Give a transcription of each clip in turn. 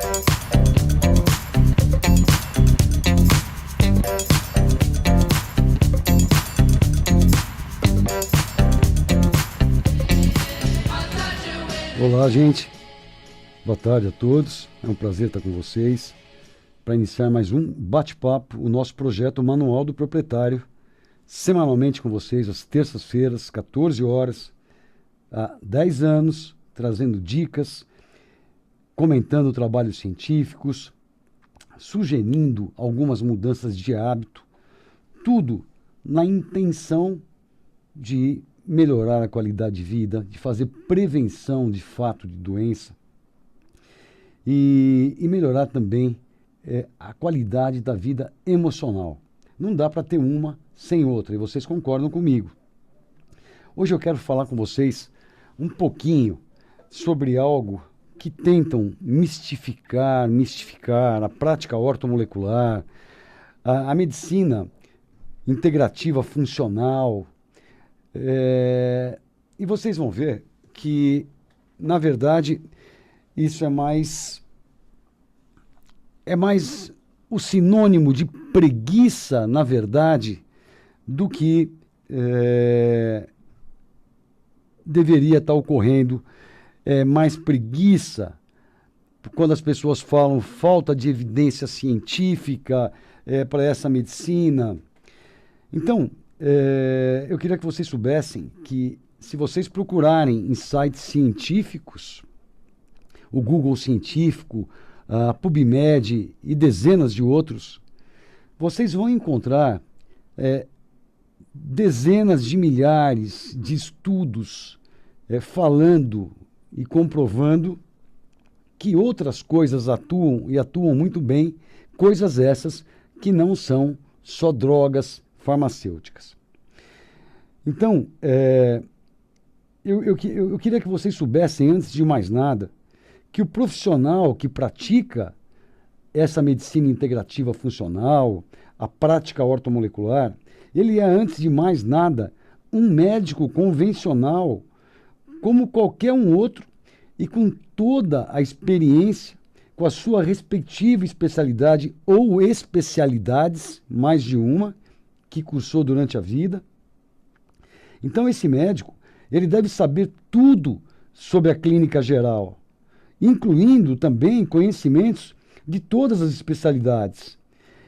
Olá, gente. Boa tarde a todos. É um prazer estar com vocês para iniciar mais um bate-papo, o nosso projeto Manual do Proprietário, semanalmente com vocês, às terças-feiras, 14 horas, há 10 anos, trazendo dicas, comentando trabalhos científicos, sugerindo algumas mudanças de hábito, tudo na intenção de melhorar a qualidade de vida, de fazer prevenção de fato de doença e melhorar também a qualidade da vida emocional. Não dá para ter uma sem outra, e vocês concordam comigo. Hoje eu quero falar com vocês um pouquinho sobre algo que tentam mistificar a prática ortomolecular, a medicina integrativa funcional. E vocês vão ver que, na verdade, isso é mais o sinônimo de preguiça, na verdade, do que deveria estar ocorrendo. Mais preguiça quando as pessoas falam falta de evidência científica para essa medicina. Então, eu queria que vocês soubessem que, se vocês procurarem em sites científicos, o Google Científico, a PubMed e dezenas de outros, vocês vão encontrar dezenas de milhares de estudos falando e comprovando que outras coisas atuam e atuam muito bem, coisas essas que não são só drogas farmacêuticas. Então, eu queria que vocês soubessem, antes de mais nada, que o profissional que pratica essa medicina integrativa funcional, a prática ortomolecular, ele é, antes de mais nada, um médico convencional, como qualquer um outro, e com toda a experiência, com a sua respectiva especialidade ou especialidades, mais de uma, que cursou durante a vida. Então, esse médico, ele deve saber tudo sobre a clínica geral, incluindo também conhecimentos de todas as especialidades.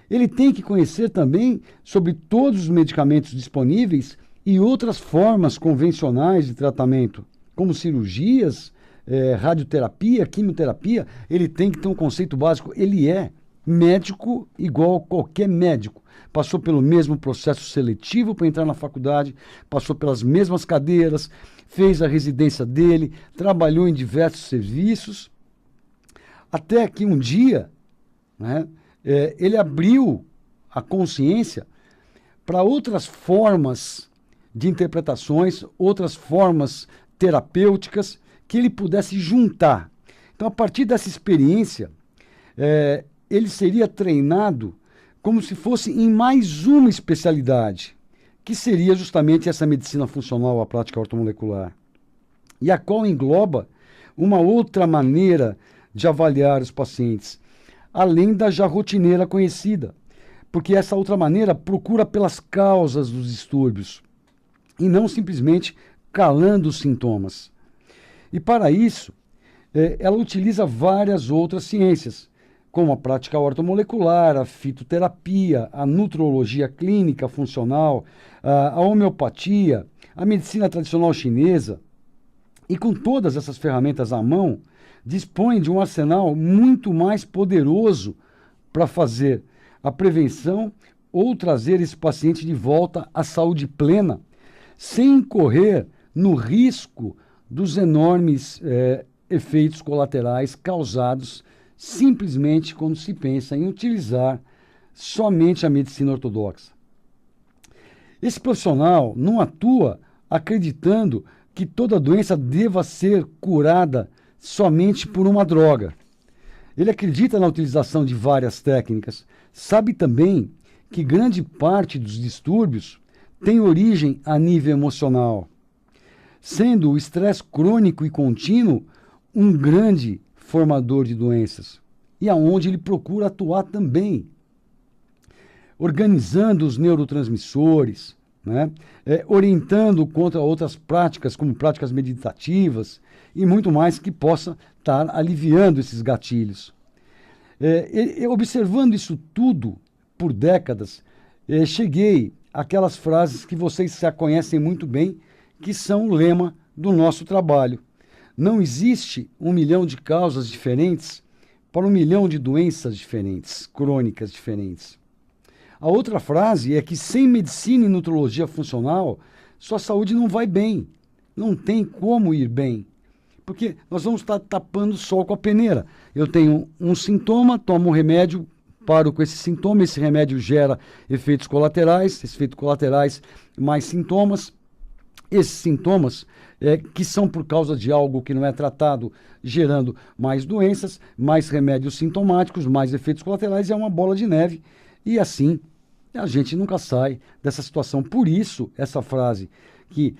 Ele tem que conhecer também sobre todos os medicamentos disponíveis e outras formas convencionais de tratamento, como cirurgias, radioterapia, quimioterapia. Ele tem que ter um conceito básico. Ele é médico igual a qualquer médico. Passou pelo mesmo processo seletivo para entrar na faculdade, passou pelas mesmas cadeiras, fez a residência dele, trabalhou em diversos serviços, até que um dia, né, ele abriu a consciência para outras formas de interpretações, outras formas terapêuticas que ele pudesse juntar. Então, a partir dessa experiência, ele seria treinado como se fosse em mais uma especialidade, que seria justamente essa medicina funcional, a prática ortomolecular, e a qual engloba uma outra maneira de avaliar os pacientes, além da já rotineira conhecida, porque essa outra maneira procura pelas causas dos distúrbios, e não simplesmente calando os sintomas. E para isso, ela utiliza várias outras ciências, como a prática ortomolecular, a fitoterapia, a nutrologia clínica funcional, a homeopatia, a medicina tradicional chinesa. E com todas essas ferramentas à mão, dispõe de um arsenal muito mais poderoso para fazer a prevenção ou trazer esse paciente de volta à saúde plena, sem incorrer no risco dos enormes efeitos colaterais causados simplesmente quando se pensa em utilizar somente a medicina ortodoxa. Esse profissional não atua acreditando que toda doença deva ser curada somente por uma droga. Ele acredita na utilização de várias técnicas, sabe também que grande parte dos distúrbios tem origem a nível emocional, sendo o estresse crônico e contínuo um grande formador de doenças. e aonde ele procura atuar também, organizando os neurotransmissores, né? Orientando contra outras práticas, como práticas meditativas e muito mais que possa estar aliviando esses gatilhos. Observando isso tudo por décadas, cheguei àquelas frases que vocês já conhecem muito bem, que são o lema do nosso trabalho. Não existe 1 milhão de causas diferentes para 1 milhão de doenças diferentes, crônicas diferentes. A outra frase é que sem medicina e nutrologia funcional, sua saúde não vai bem. Não tem como ir bem. Porque nós vamos estar tapando o sol com a peneira. Eu tenho um sintoma, tomo um remédio, paro com esse sintoma, esse remédio gera efeitos colaterais, esses efeitos colaterais mais sintomas. Esses sintomas, que são por causa de algo que não é tratado, gerando mais doenças, mais remédios sintomáticos, mais efeitos colaterais, é uma bola de neve. E assim, a gente nunca sai dessa situação. Por isso, essa frase, que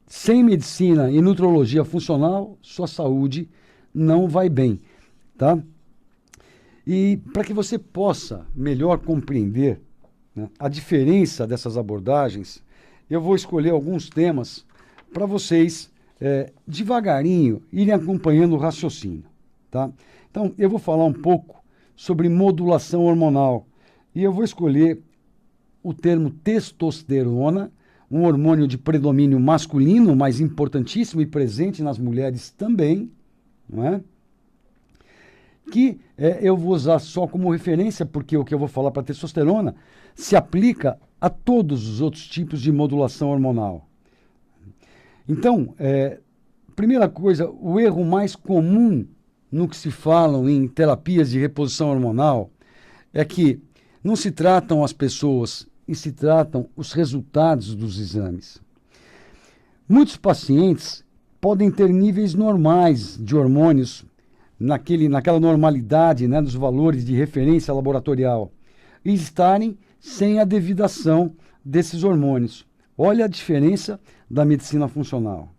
sem medicina e nutrologia funcional, sua saúde não vai bem, tá? E para que você possa melhor compreender, né, a diferença dessas abordagens, eu vou escolher alguns temas para vocês, devagarinho, irem acompanhando o raciocínio, tá? Então, eu vou falar um pouco sobre modulação hormonal. E eu vou escolher o termo testosterona, um hormônio de predomínio masculino, mas importantíssimo e presente nas mulheres também, não é? Que eu vou usar só como referência, porque o que eu vou falar para testosterona se aplica a todos os outros tipos de modulação hormonal. Então, primeira coisa, o erro mais comum no que se falam em terapias de reposição hormonal é que não se tratam as pessoas e se tratam os resultados dos exames. Muitos pacientes podem ter níveis normais de hormônios, naquela normalidade, né, dos valores de referência laboratorial, e estarem sem a devida ação desses hormônios. Olha a diferença da medicina funcional.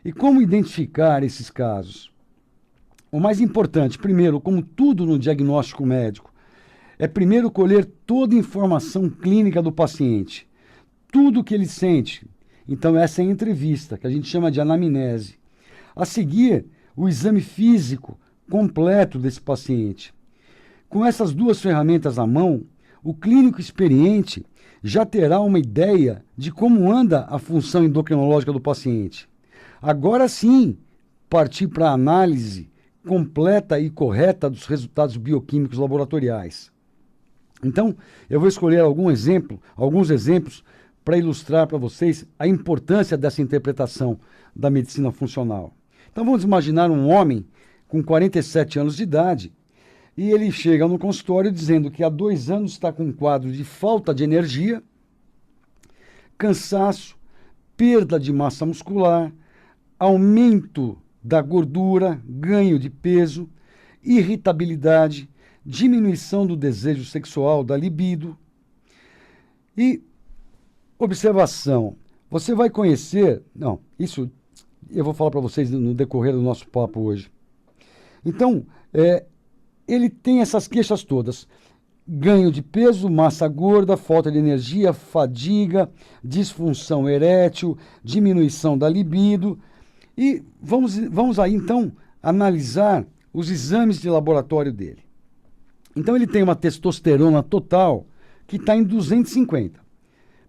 E como identificar esses casos? O mais importante, primeiro, como tudo no diagnóstico médico, é primeiro colher toda a informação clínica do paciente, tudo o que ele sente. Então essa é a entrevista, que a gente chama de anamnese. A seguir, o exame físico completo desse paciente. Com essas duas ferramentas à mão, o clínico experiente já terá uma ideia de como anda a função endocrinológica do paciente. Agora sim, partir para a análise completa e correta dos resultados bioquímicos laboratoriais. Então, eu vou escolher alguns exemplos para ilustrar para vocês a importância dessa interpretação da medicina funcional. Então, vamos imaginar um homem com 47 anos de idade e ele chega no consultório dizendo que há 2 anos está com um quadro de falta de energia, cansaço, perda de massa muscular, aumento da gordura, ganho de peso, irritabilidade, diminuição do desejo sexual, da libido. E observação, você vai conhecer... Não, isso eu vou falar para vocês no decorrer do nosso papo hoje. Então, ele tem essas queixas todas. Ganho de peso, massa gorda, falta de energia, fadiga, disfunção erétil, diminuição da libido. E vamos aí, então, analisar os exames de laboratório dele. Então, ele tem uma testosterona total que está em 250.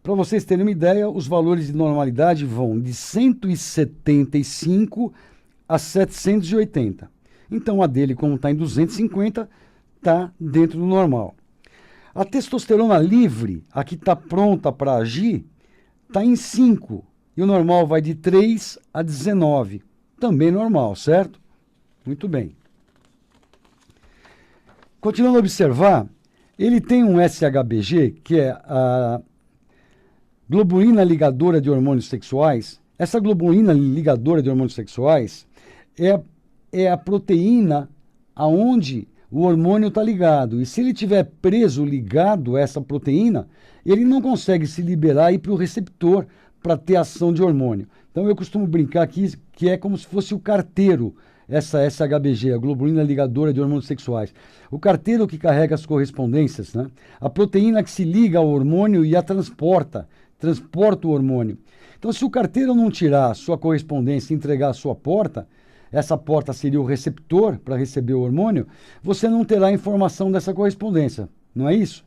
Para vocês terem uma ideia, os valores de normalidade vão de 175 a 780. Então, a dele, como está em 250, está dentro do normal. A testosterona livre, a que está pronta para agir, está em 5. E o normal vai de 3 a 19. Também normal, certo? Muito bem. Continuando a observar, ele tem um SHBG, que é a globulina ligadora de hormônios sexuais. Essa globulina ligadora de hormônios sexuais é a proteína aonde o hormônio está ligado. E se ele estiver preso, ligado a essa proteína, ele não consegue se liberar e ir para o receptor para ter ação de hormônio. Então eu costumo brincar aqui que é como se fosse o carteiro. essa SHBG, a globulina ligadora de hormônios sexuais. O carteiro que carrega as correspondências, né? A proteína que se liga ao hormônio e a transporta o hormônio. Então, se o carteiro não tirar a sua correspondência e entregar a sua porta, essa porta seria o receptor para receber o hormônio, você não terá informação dessa correspondência, não é isso?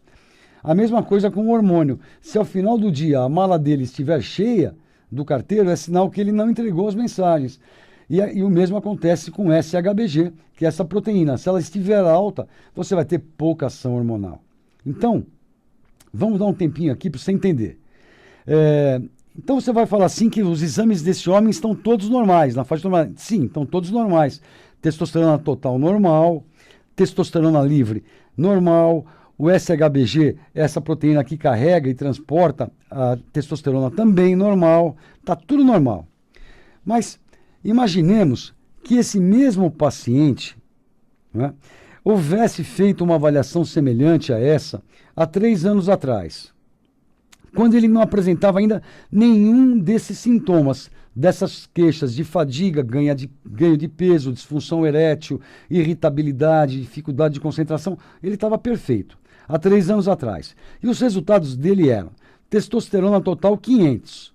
A mesma coisa com o hormônio. Se ao final do dia a mala dele estiver cheia do carteiro, é sinal que ele não entregou as mensagens. E o mesmo acontece com SHBG, que é essa proteína. Se ela estiver alta, você vai ter pouca ação hormonal. Então, vamos dar um tempinho aqui para você entender. Então você vai falar assim que os exames desse homem estão todos normais, na faixa normal. Sim, estão todos normais. Testosterona total normal, testosterona livre normal, o SHBG, essa proteína que carrega e transporta a testosterona também normal, está tudo normal. Mas imaginemos que esse mesmo paciente, né, houvesse feito uma avaliação semelhante a essa há 3 anos atrás, quando ele não apresentava ainda nenhum desses sintomas, dessas queixas de fadiga, ganho de peso, disfunção erétil, irritabilidade, dificuldade de concentração, ele estava perfeito, há 3 anos atrás. E os resultados dele eram testosterona total 500,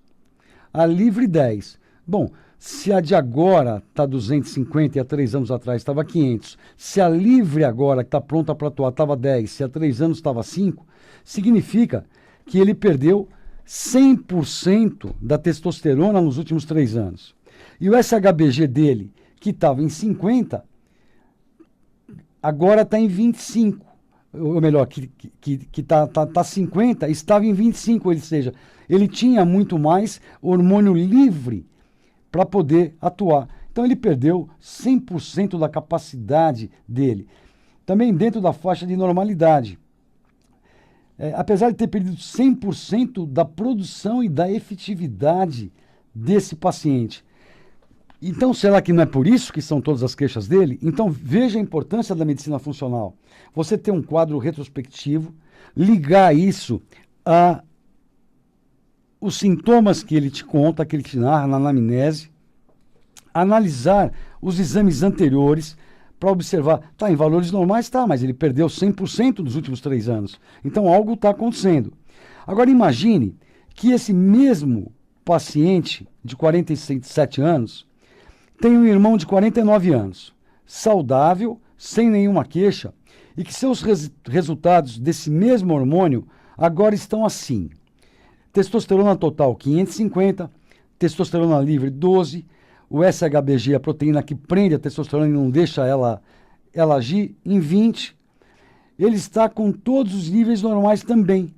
a livre 10. Bom, se a de agora está 250 e há 3 anos atrás estava 500, se a livre agora, que está pronta para atuar, estava 10, se há 3 anos estava 5, significa que ele perdeu 100% da testosterona nos últimos 3 anos. E o SHBG dele, que estava em 50, agora está em 25. Ou melhor, que tá 50, estava em 25, ou seja, ele tinha muito mais hormônio livre para poder atuar. Então ele perdeu 100% da capacidade dele. Também dentro da faixa de normalidade. Apesar de ter perdido 100% da produção e da efetividade desse paciente. Então, será que não é por isso que são todas as queixas dele? Então, veja a importância da medicina funcional. Você ter um quadro retrospectivo, ligar isso a os sintomas que ele te conta, que ele te narra na anamnese, analisar os exames anteriores, para observar, tá, em valores normais tá, mas ele perdeu 100% dos últimos 3 anos. Então algo está acontecendo. Agora imagine que esse mesmo paciente de 47 anos tem um irmão de 49 anos, saudável, sem nenhuma queixa, e que seus resultados desse mesmo hormônio agora estão assim. Testosterona total 550, testosterona livre 12, o SHBG, a proteína que prende a testosterona e não deixa ela agir, em 20. Ele está com todos os níveis normais também,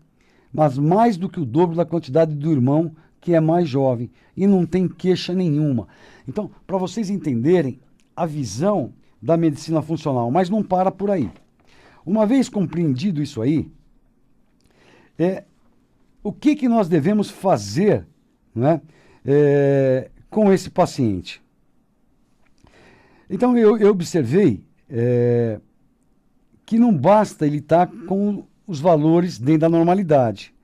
mas mais do que o dobro da quantidade do irmão, que é mais jovem, e não tem queixa nenhuma. Então, para vocês entenderem a visão da medicina funcional, mas não para por aí. Uma vez compreendido isso aí, o que nós devemos fazer, né, com esse paciente? Então eu observei que não basta ele estar com os valores dentro da normalidade,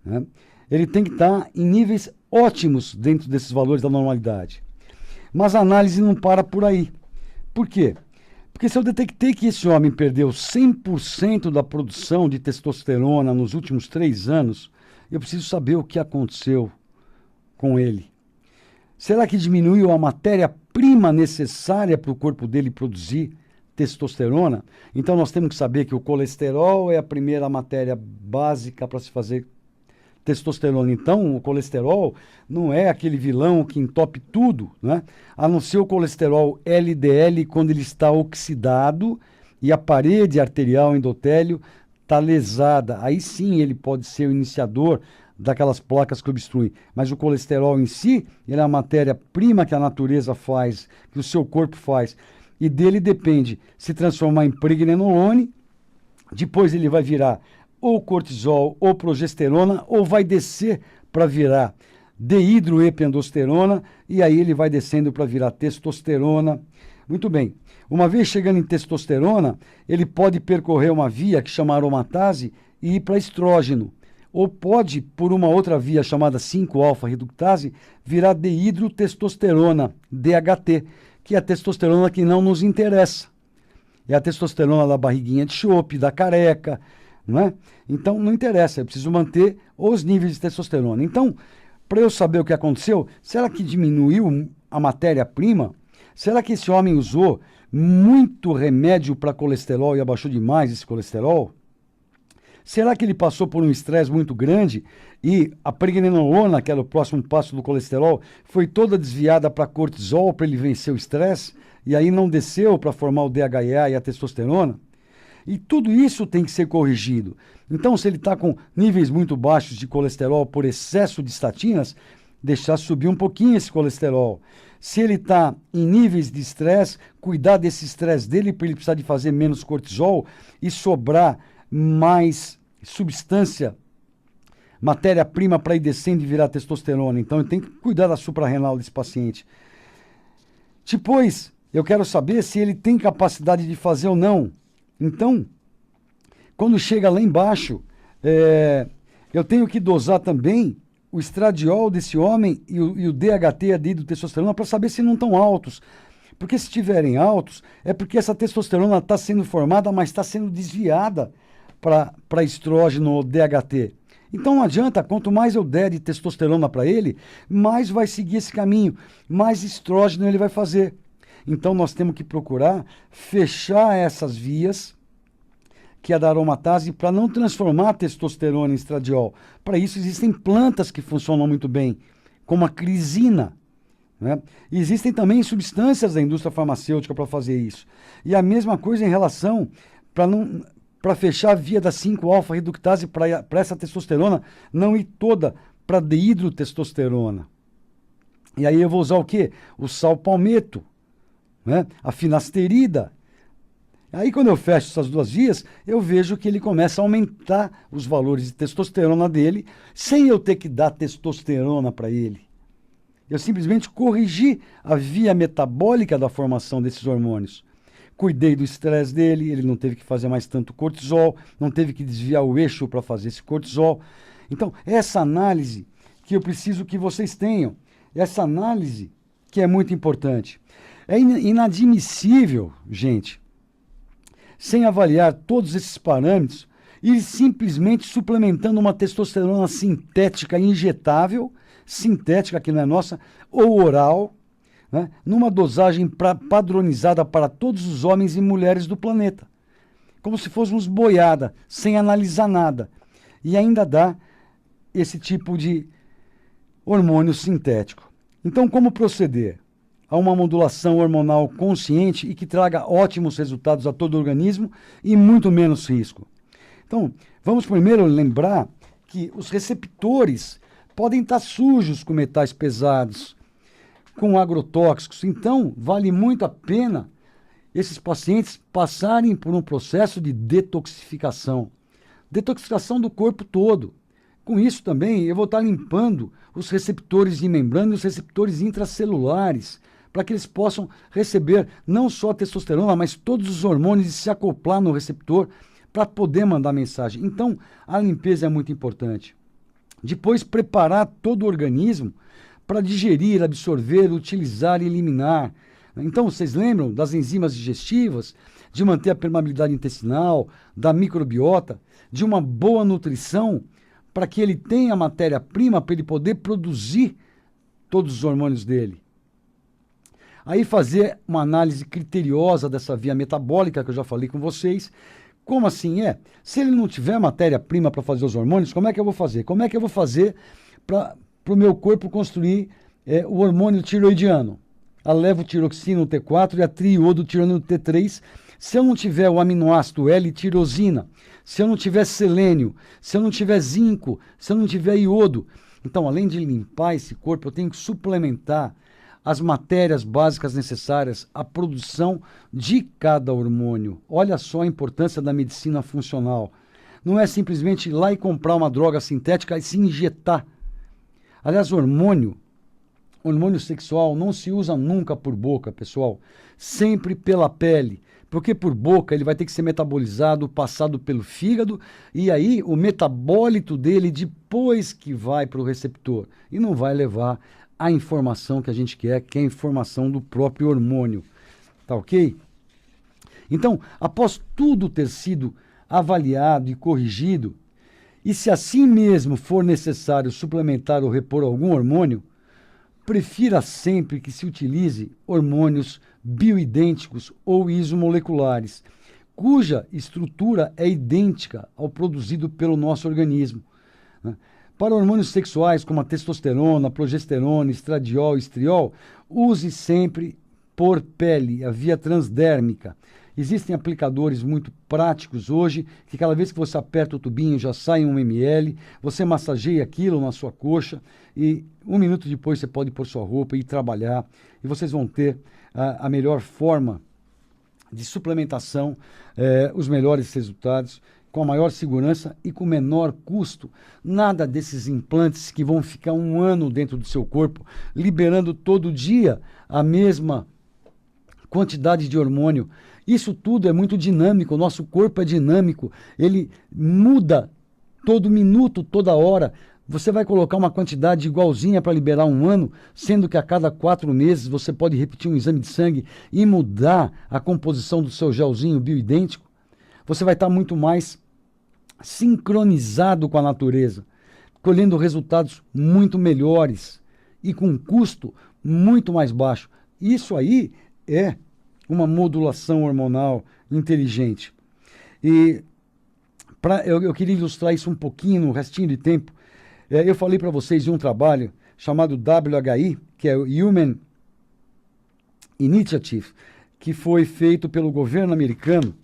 né? Ele tem que estar em níveis ótimos dentro desses valores da normalidade. Mas a análise não para por aí. Por quê? Porque se eu detectei que esse homem perdeu 100% da produção de testosterona nos últimos 3 anos, eu preciso saber o que aconteceu com ele. Será que diminuiu a matéria-prima necessária para o corpo dele produzir testosterona? Então nós temos que saber que o colesterol é a primeira matéria básica para se fazer testosterona. Então o colesterol não é aquele vilão que entope tudo, né? A não ser o colesterol LDL quando ele está oxidado e a parede arterial endotélio está lesada. Aí sim ele pode ser o iniciador daquelas placas que obstruem. Mas o colesterol em si, ele é a matéria-prima que a natureza faz, que o seu corpo faz. E dele depende se transformar em pregnenolone, depois ele vai virar ou cortisol ou progesterona, ou vai descer para virar dehidroepiandrosterona, e aí ele vai descendo para virar testosterona. Muito bem. Uma vez chegando em testosterona, ele pode percorrer uma via que chama aromatase e ir para estrógeno. Ou pode, por uma outra via chamada 5-alfa-reductase, virar dehidrotestosterona, DHT, que é a testosterona que não nos interessa. É a testosterona da barriguinha de chope, da careca, não é? Então, não interessa, eu preciso manter os níveis de testosterona. Então, para eu saber o que aconteceu, será que diminuiu a matéria-prima? Será que esse homem usou muito remédio para colesterol e abaixou demais esse colesterol? Será que ele passou por um estresse muito grande e a pregnenolona, que era o próximo passo do colesterol, foi toda desviada para cortisol para ele vencer o estresse e aí não desceu para formar o DHEA e a testosterona? E tudo isso tem que ser corrigido. Então, se ele está com níveis muito baixos de colesterol por excesso de estatinas, deixar subir um pouquinho esse colesterol. Se ele está em níveis de estresse, cuidar desse estresse dele para ele precisar de fazer menos cortisol e sobrar mais substância, matéria-prima para ir descendo e virar testosterona. Então, ele tem que cuidar da suprarrenal desse paciente. Depois, eu quero saber se ele tem capacidade de fazer ou não. Então, quando chega lá embaixo, eu tenho que dosar também o estradiol desse homem e o DHT ali do testosterona para saber se não estão altos. Porque se estiverem altos, é porque essa testosterona está sendo formada, mas está sendo desviada para estrógeno ou DHT. Então não adianta, quanto mais eu der de testosterona para ele, mais vai seguir esse caminho, mais estrógeno ele vai fazer. Então nós temos que procurar fechar essas vias, que é da aromatase, para não transformar a testosterona em estradiol. Para isso existem plantas que funcionam muito bem, como a crisina, né? E existem também substâncias da indústria farmacêutica para fazer isso. E a mesma coisa em relação para fechar a via da 5-alfa-reductase para essa testosterona não ir toda para dehidrotestosterona. E aí eu vou usar o quê? O sal palmeto, né? A finasterida. Aí quando eu fecho essas duas vias, eu vejo que ele começa a aumentar os valores de testosterona dele, sem eu ter que dar testosterona para ele. Eu simplesmente corrigi a via metabólica da formação desses hormônios. Cuidei do estresse dele, ele não teve que fazer mais tanto cortisol, não teve que desviar o eixo para fazer esse cortisol. Então, essa análise que eu preciso que vocês tenham, essa análise que é muito importante. É inadmissível, gente, sem avaliar todos esses parâmetros, ir simplesmente suplementando uma testosterona sintética injetável, sintética que não é nossa, ou oral, né, numa dosagem padronizada para todos os homens e mulheres do planeta. Como se fôssemos boiada, sem analisar nada. E ainda dá esse tipo de hormônio sintético. Então, como proceder? A uma modulação hormonal consciente e que traga ótimos resultados a todo o organismo e muito menos risco. Então, vamos primeiro lembrar que os receptores podem estar sujos com metais pesados, com agrotóxicos. Então, vale muito a pena esses pacientes passarem por um processo de detoxificação. Detoxificação do corpo todo. Com isso também, eu vou estar limpando os receptores de membrana e os receptores intracelulares, para que eles possam receber não só a testosterona, mas todos os hormônios e se acoplar no receptor para poder mandar mensagem. Então, a limpeza é muito importante. Depois, preparar todo o organismo para digerir, absorver, utilizar e eliminar. Então, vocês lembram das enzimas digestivas, de manter a permeabilidade intestinal, da microbiota, de uma boa nutrição, para que ele tenha matéria-prima para ele poder produzir todos os hormônios dele. Aí fazer uma análise criteriosa dessa via metabólica que eu já falei com vocês. Como assim é? Se ele não tiver matéria-prima para fazer os hormônios, como é que eu vou fazer? Como é que eu vou fazer para o meu corpo construir o hormônio tiroidiano? A levotiroxina, o T4, e a triiodotirona, o T3. Se eu não tiver o aminoácido L-tirosina, se eu não tiver selênio, se eu não tiver zinco, se eu não tiver iodo. Então, além de limpar esse corpo, eu tenho que suplementar as matérias básicas necessárias à produção de cada hormônio. Olha só a importância da medicina funcional. Não é simplesmente ir lá e comprar uma droga sintética e se injetar. Aliás, hormônio sexual não se usa nunca por boca, pessoal. Sempre pela pele. Porque por boca ele vai ter que ser metabolizado, passado pelo fígado, e aí o metabólito dele depois que vai para o receptor. E não vai levar a informação que a gente quer, que é a informação do próprio hormônio. Tá ok? Então, após tudo ter sido avaliado e corrigido, e se assim mesmo for necessário suplementar ou repor algum hormônio, prefira sempre que se utilize hormônios bioidênticos ou isomoleculares, cuja estrutura é idêntica ao produzido pelo nosso organismo. Para hormônios sexuais como a testosterona, progesterona, estradiol e estriol, use sempre por pele, a via transdérmica. Existem aplicadores muito práticos hoje, que cada vez que você aperta o tubinho já sai 1 ml, você massageia aquilo na sua coxa e 1 minuto depois você pode pôr sua roupa e ir trabalhar e vocês vão ter a melhor forma de suplementação, os melhores resultados, com a maior segurança e com menor custo. Nada desses implantes que vão ficar 1 ano dentro do seu corpo, liberando todo dia a mesma quantidade de hormônio. Isso tudo é muito dinâmico, o nosso corpo é dinâmico, ele muda todo minuto, toda hora. Você vai colocar uma quantidade igualzinha para liberar 1 ano, sendo que a cada 4 meses você pode repetir um exame de sangue e mudar a composição do seu gelzinho bioidêntico. Você vai estar muito mais sincronizado com a natureza, colhendo resultados muito melhores e com um custo muito mais baixo. Isso aí é uma modulação hormonal inteligente. E eu queria ilustrar isso um pouquinho no restinho de tempo. Eu falei para vocês de um trabalho chamado WHI, que é o Human Initiative, que foi feito pelo governo americano.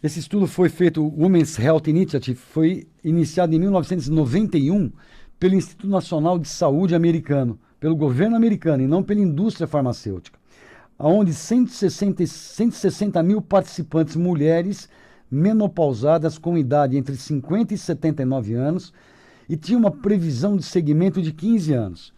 Esse estudo foi feito, o Women's Health Initiative, foi iniciado em 1991 pelo Instituto Nacional de Saúde americano, pelo governo americano e não pela indústria farmacêutica, onde 160 mil participantes mulheres menopausadas com idade entre 50 e 79 anos e tinha uma previsão de segmento de 15 anos.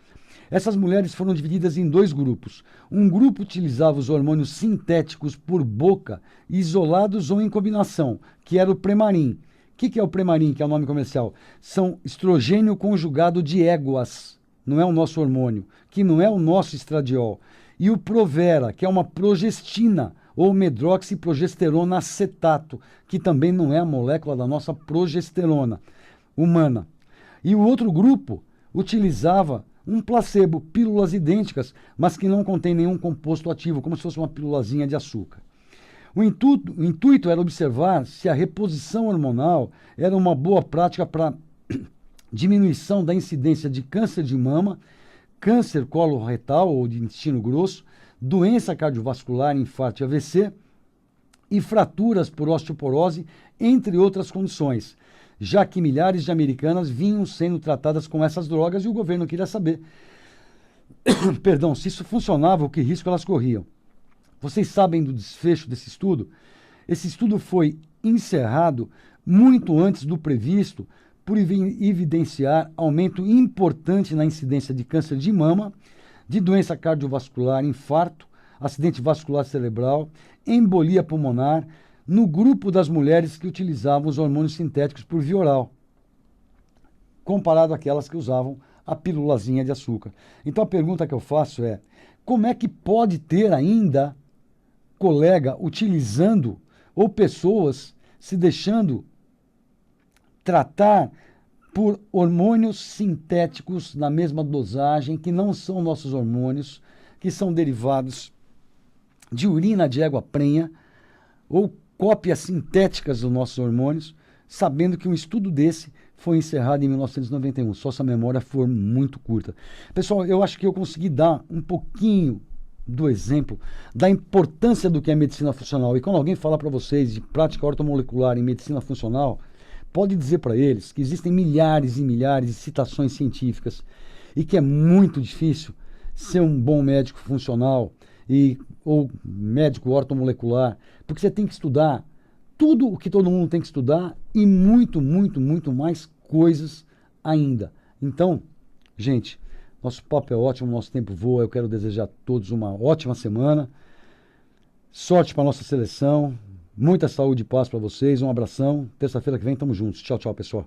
Essas mulheres foram divididas em 2 grupos. Um grupo utilizava os hormônios sintéticos por boca, isolados ou em combinação, que era o Premarin. O que é o Premarin, que é o nome comercial? São estrogênio conjugado de éguas, não é o nosso hormônio, que não é o nosso estradiol. E o Provera, que é uma progestina, ou medroxiprogesterona acetato, que também não é a molécula da nossa progesterona humana. E o outro grupo utilizava um placebo, pílulas idênticas, mas que não contém nenhum composto ativo, como se fosse uma pílulazinha de açúcar. O intuito era observar se a reposição hormonal era uma boa prática para diminuição da incidência de câncer de mama, câncer coloretal ou de intestino grosso, doença cardiovascular, infarto e AVC, e fraturas por osteoporose, entre outras condições, já que milhares de americanas vinham sendo tratadas com essas drogas e o governo queria saber se isso funcionava ou que risco elas corriam. Vocês sabem do desfecho desse estudo? Esse estudo foi encerrado muito antes do previsto por evidenciar aumento importante na incidência de câncer de mama, de doença cardiovascular, infarto, acidente vascular cerebral, embolia pulmonar, no grupo das mulheres que utilizavam os hormônios sintéticos por via oral, comparado àquelas que usavam a pílulazinha de açúcar. Então a pergunta que eu faço é, como é que pode ter ainda colega utilizando ou pessoas se deixando tratar por hormônios sintéticos na mesma dosagem, que não são nossos hormônios, que são derivados de urina de égua prenha ou cópias sintéticas dos nossos hormônios, sabendo que um estudo desse foi encerrado em 1991, só se a memória for muito curta. Pessoal, eu acho que eu consegui dar um pouquinho do exemplo da importância do que é medicina funcional. E quando alguém fala para vocês de prática ortomolecular em medicina funcional, pode dizer para eles que existem milhares e milhares de citações científicas e que é muito difícil ser um bom médico funcional ou médico ortomolecular, porque você tem que estudar tudo o que todo mundo tem que estudar e muito, muito, muito mais coisas ainda. Então, gente, nosso papo é ótimo, nosso tempo voa. Eu quero desejar a todos uma ótima semana. Sorte para a nossa seleção. Muita saúde e paz para vocês. Um abração. Terça-feira que vem, tamo juntos. Tchau, tchau, pessoal.